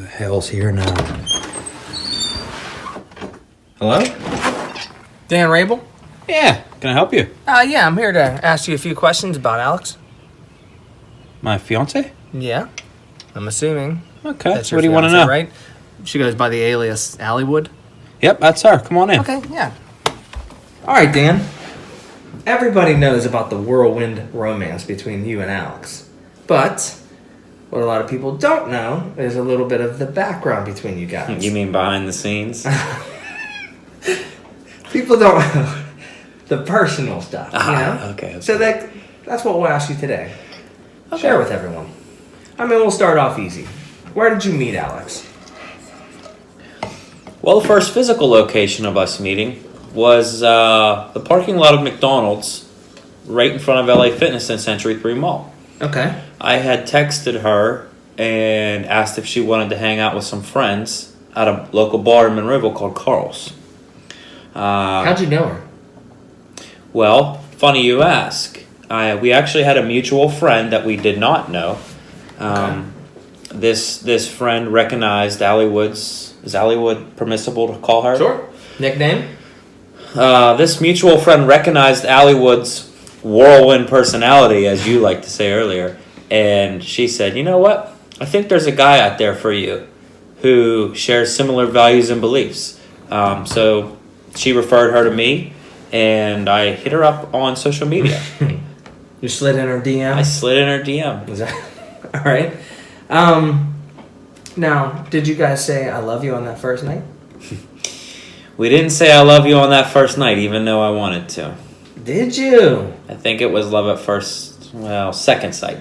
hell's here now? Hello? Dan Rabel? Yeah, can I help you? Yeah, I'm here to ask you a few questions about Alex. My fiance? Yeah, I'm assuming. Okay, That's your what do you want to fiancée, know? Right? She goes by the alias Allywood. Yep, that's her. Come on in. Okay, yeah. All right, Dan. Everybody knows about the whirlwind romance between you and Alex. But what a lot of people don't know is a little bit of the background between you guys. You mean behind the scenes? People don't know the personal stuff, you know? Okay. So that's what we'll ask you today. Okay. Share with everyone. I mean, we'll start off easy. Where did you meet Alex? Well, the first physical location of us meeting was the parking lot of McDonald's right in front of LA Fitness and Century 3 Mall. Okay. I had texted her and asked if she wanted to hang out with some friends at a local bar in Monroeville called Carl's. How'd you know her? Well, funny you ask. We actually had a mutual friend that we did not know. Okay. This friend recognized Allywood's. Is Allywood permissible to call her? Sure. Nickname? This mutual friend recognized Allywood's whirlwind personality, as you like to say earlier, and she said, "You know what? I think there's a guy out there for you who shares similar values and beliefs." So she referred her to me, and I hit her up on social media. You slid in her DM? I slid in her DM. Was that all right? Now, did you guys say "I love you" on that first night? We didn't say "I love you" on that first night, even though I wanted to. Did you? I think it was love at first, second sight.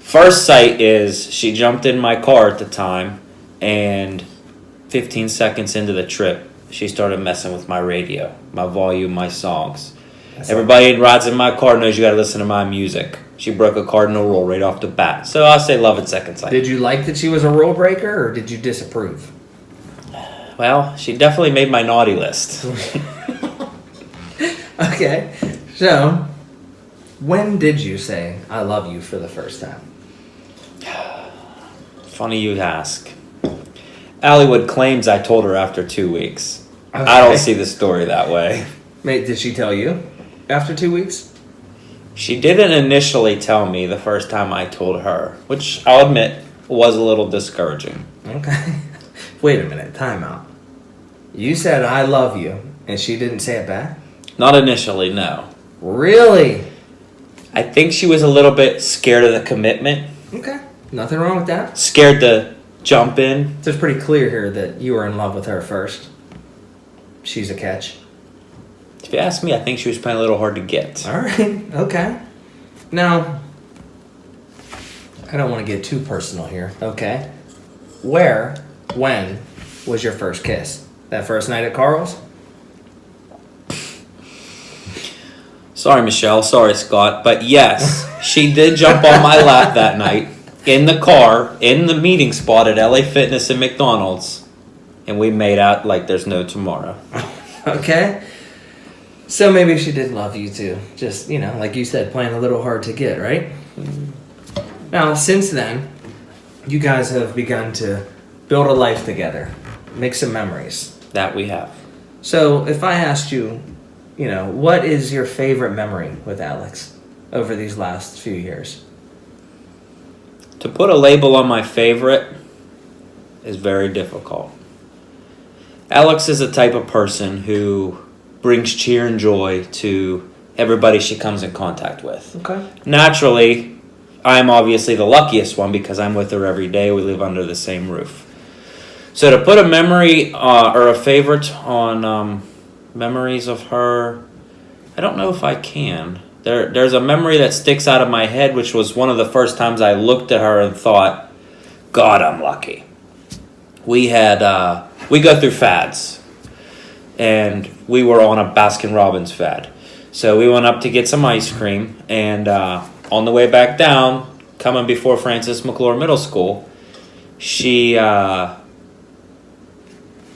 First sight is she jumped in my car at the time, and 15 seconds into the trip, she started messing with my radio, my volume, my songs. Everybody that rides in my car knows you gotta listen to my music. She broke a cardinal rule right off the bat. So I'll say love at second sight. Did you like that she was a rule breaker, or did you disapprove? Well, she definitely made my naughty list. Okay. So, when did you say "I love you" for the first time? Funny you ask. Allywood claims I told her after 2 weeks. Okay. I don't see the story that way. Mate, did she tell you after 2 weeks? She didn't initially tell me the first time I told her, which I'll admit was a little discouraging. Okay. Wait a minute. Time out. You said "I love you," and she didn't say it back? Not initially, no. Really? I think she was a little bit scared of the commitment. Okay. Nothing wrong with that. Scared to jump in. So it's pretty clear here that you were in love with her first. She's a catch. If you ask me, I think she was playing a little hard to get. All right. Okay. Now, I don't want to get too personal here. Okay. Where, when was your first kiss? That first night at Carl's? Sorry, Michelle. Sorry, Scott. But yes, she did jump on my lap that night in the car, in the meeting spot at LA Fitness and McDonald's. And we made out like there's no tomorrow. Okay. So maybe she did love you too. Just, like you said, playing a little hard to get, right? Now, since then, you guys have begun to build a life together, make some memories. That we have. So if I asked you, what is your favorite memory with Alex over these last few years? To put a label on my favorite is very difficult. Alex is a type of person who brings cheer and joy to everybody she comes in contact with. Okay. Naturally, I'm obviously the luckiest one because I'm with her every day. We live under the same roof. So to put a memory or a favorite on memories of her, I don't know if I can. There's a memory that sticks out of my head, which was one of the first times I looked at her and thought, God, I'm lucky. We go through fads, and we were on a Baskin-Robbins fad. So we went up to get some ice cream, and on the way back down, coming before Francis McClure Middle School, she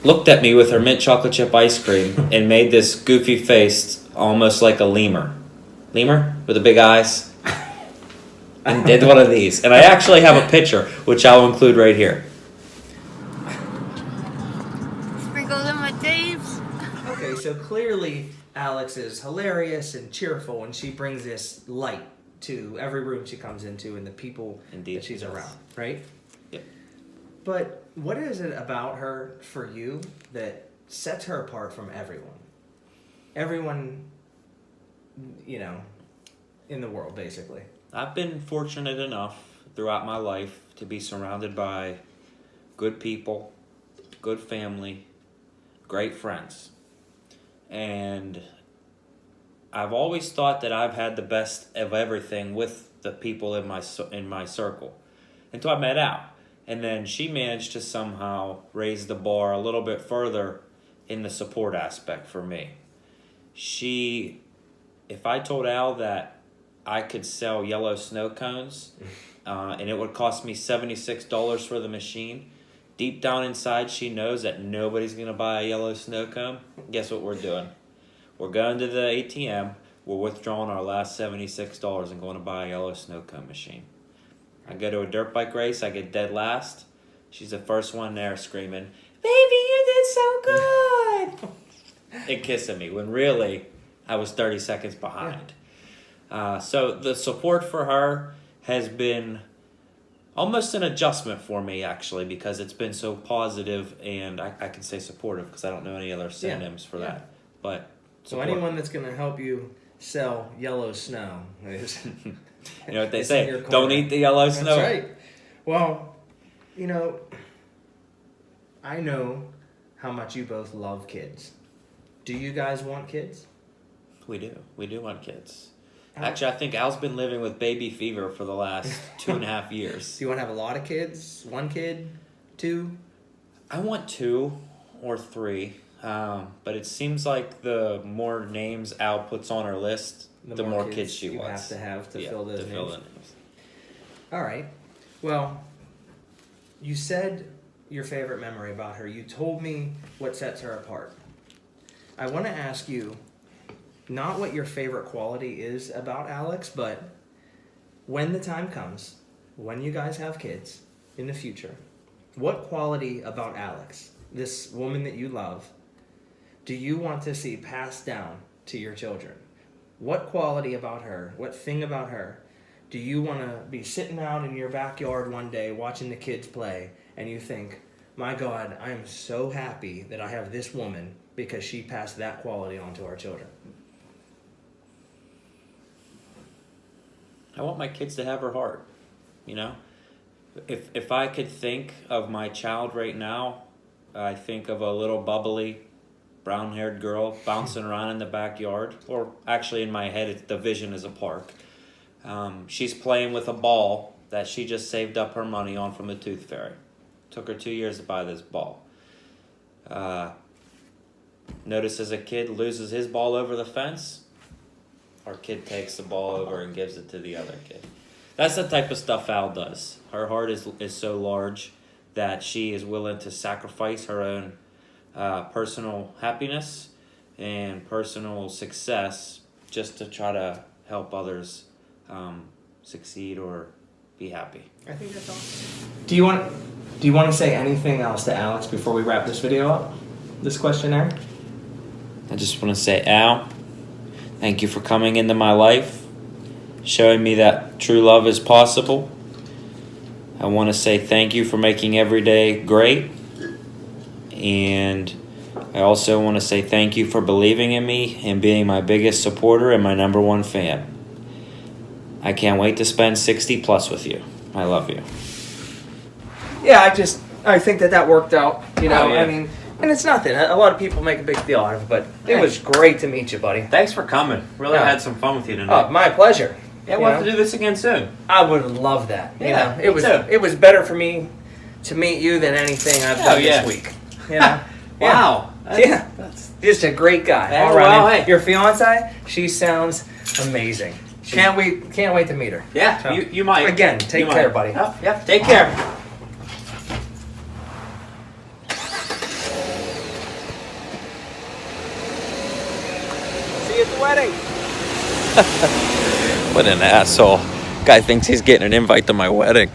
looked at me with her mint chocolate chip ice cream and made this goofy face, almost like a lemur. Lemur with the big eyes. And did one of these. And I actually have a picture, which I'll include right here. so clearly Alex is hilarious and cheerful, and she brings this light to every room she comes into and the people Indeed, that she's yes. around, right? Yep. But what is it about her for you that sets her apart from everyone? Everyone, you know, in the world, basically. I've been fortunate enough throughout my life to be surrounded by good people, good family, great friends. And I've always thought that I've had the best of everything with the people in my circle until I met Al. And then she managed to somehow raise the bar a little bit further in the support aspect for me. If I told Al that I could sell yellow snow cones and it would cost me $76 for the machine, deep down inside she knows that nobody's going to buy a yellow snow cone. Guess what we're doing? We're going to the ATM, we're withdrawing our last $76 and going to buy a yellow snow cone machine. I go to a dirt bike race, I get dead last. She's the first one there screaming, "Baby, you did so good!" and kissing me, when really I was 30 seconds behind. So the support for her has been almost an adjustment for me, actually, because it's been so positive, and I can say supportive because I don't know any other synonyms for that. But so anyone that's going to help you sell yellow snow is... You know what they say, don't eat the yellow snow. That's right. Well, you know, I know how much you both love kids. Do you guys want kids? We do. We do want kids. Actually, I think Al's been living with baby fever for the last 2.5 years. Do you want to have a lot of kids? 1 kid? 2? I want 2 or 3. But it seems like the more names Al puts on her list, the more kids she you wants. have to fill those names. Fill the names. All right. Well, you said your favorite memory about her. You told me what sets her apart. I want to ask you, not what your favorite quality is about Alex, but when the time comes, when you guys have kids in the future, what quality about Alex, this woman that you love, do you want to see passed down to your children? What quality about her, what thing about her, do you want to be sitting out in your backyard one day watching the kids play and you think, my God, I am so happy that I have this woman because she passed that quality on to our children? I want my kids to have her heart, you know? If I could think of my child right now, I think of a little bubbly, brown-haired girl bouncing around in the backyard, or actually in my head, the vision is a park. She's playing with a ball that she just saved up her money on from the Tooth Fairy. Took her 2 years to buy this ball. Notices a kid loses his ball over the fence. Our kid takes the ball over and gives it to the other kid. That's the type of stuff Al does. Her heart is so large that she is willing to sacrifice her own personal happiness and personal success just to try to help others succeed or be happy. I think that's awesome. Do you want to say anything else to Alex before we wrap this video up? This questionnaire? I just want to say, Al, thank you for coming into my life, showing me that true love is possible. I want to say thank you for making every day great. And I also want to say thank you for believing in me and being my biggest supporter and my #1 fan. I can't wait to spend 60 plus with you. I love you. Yeah, I think that worked out. You know, Oh, yeah. I mean, and it's nothing. A lot of people make a big deal out of it, but it was great to meet you, buddy. Thanks for coming. Really Yeah. had some fun with you tonight. Oh, my pleasure. Yeah, we'll have to do this again soon. I would love that. You Yeah, know, me too. it was better for me to meet you than anything I've done this week. You know? Wow. Yeah. Just a great guy. Yeah, All right. well, And hey. your fiance, she sounds amazing. Can't wait to meet her. Yeah, So, you might. Again, take You care, might. buddy. Yep, take care. See you at the wedding. What an asshole. Guy thinks he's getting an invite to my wedding.